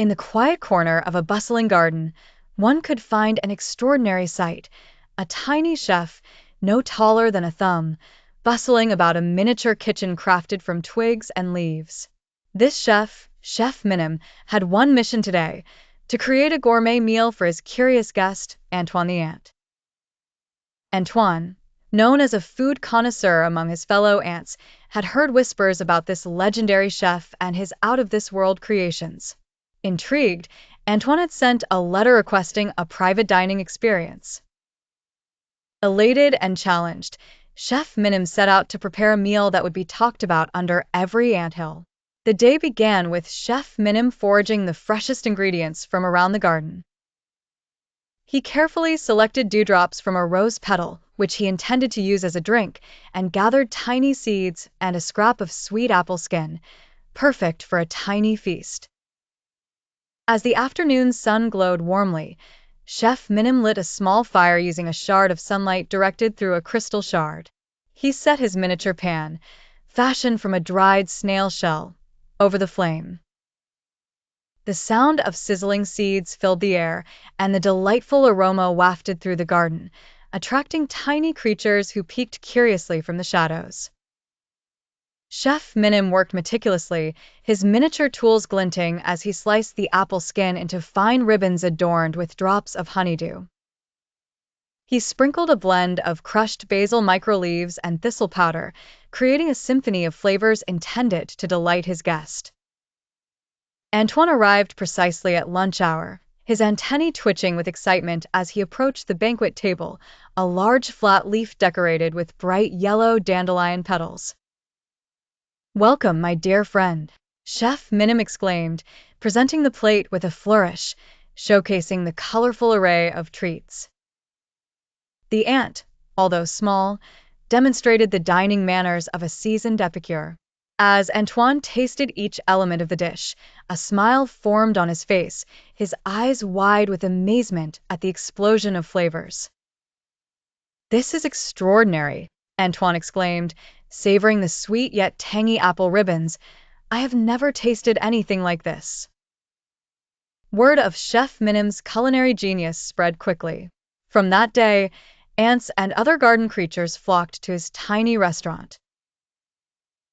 In the quiet corner of a bustling garden, one could find an extraordinary sight: a tiny chef, no taller than a thumb, bustling about a miniature kitchen crafted from twigs and leaves. This chef, Chef Minim, had one mission today: to create a gourmet meal for his curious guest, Antoine the ant. Antoine, known as a food connoisseur among his fellow ants, had heard whispers about this legendary chef and his out-of-this-world creations. Intrigued, Antoine had sent a letter requesting a private dining experience. Elated and challenged, Chef Minim set out to prepare a meal that would be talked about under every anthill. The day began with Chef Minim foraging the freshest ingredients from around the garden. He carefully selected dewdrops from a rose petal, which he intended to use as a drink, and gathered tiny seeds and a scrap of sweet apple skin, perfect for a tiny feast. As the afternoon sun glowed warmly, Chef Minim lit a small fire using a shard of sunlight directed through a crystal shard. He set his miniature pan, fashioned from a dried snail shell, over the flame. The sound of sizzling seeds filled the air, and the delightful aroma wafted through the garden, attracting tiny creatures who peeked curiously from the shadows. Chef Minim worked meticulously, his miniature tools glinting as he sliced the apple skin into fine ribbons adorned with drops of honeydew. He sprinkled a blend of crushed basil microleaves and thistle powder, creating a symphony of flavors intended to delight his guest. Antoine arrived precisely at lunch hour, his antennae twitching with excitement as he approached the banquet table, a large flat leaf decorated with bright yellow dandelion petals. "Welcome, my dear friend," Chef Minim exclaimed, presenting the plate with a flourish, showcasing the colorful array of treats. The ant, although small, demonstrated the dining manners of a seasoned epicure. As Antoine tasted each element of the dish, a smile formed on his face, his eyes wide with amazement at the explosion of flavors. "This is extraordinary," Antoine exclaimed, savoring the sweet yet tangy apple ribbons. "I have never tasted anything like this." Word of Chef Minim's culinary genius spread quickly. From that day, ants and other garden creatures flocked to his tiny restaurant.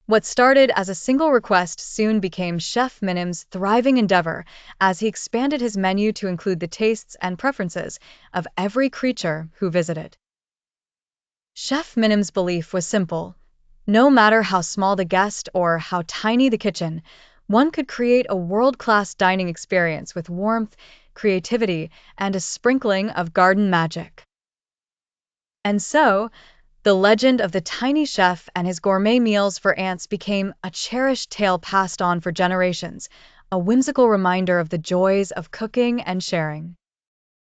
What started as a single request soon became Chef Minim's thriving endeavor as he expanded his menu to include the tastes and preferences of every creature who visited. Chef Minim's belief was simple: no matter how small the guest or how tiny the kitchen, one could create a world-class dining experience with warmth, creativity, and a sprinkling of garden magic. And so, the legend of the tiny chef and his gourmet meals for ants became a cherished tale passed on for generations, a whimsical reminder of the joys of cooking and sharing.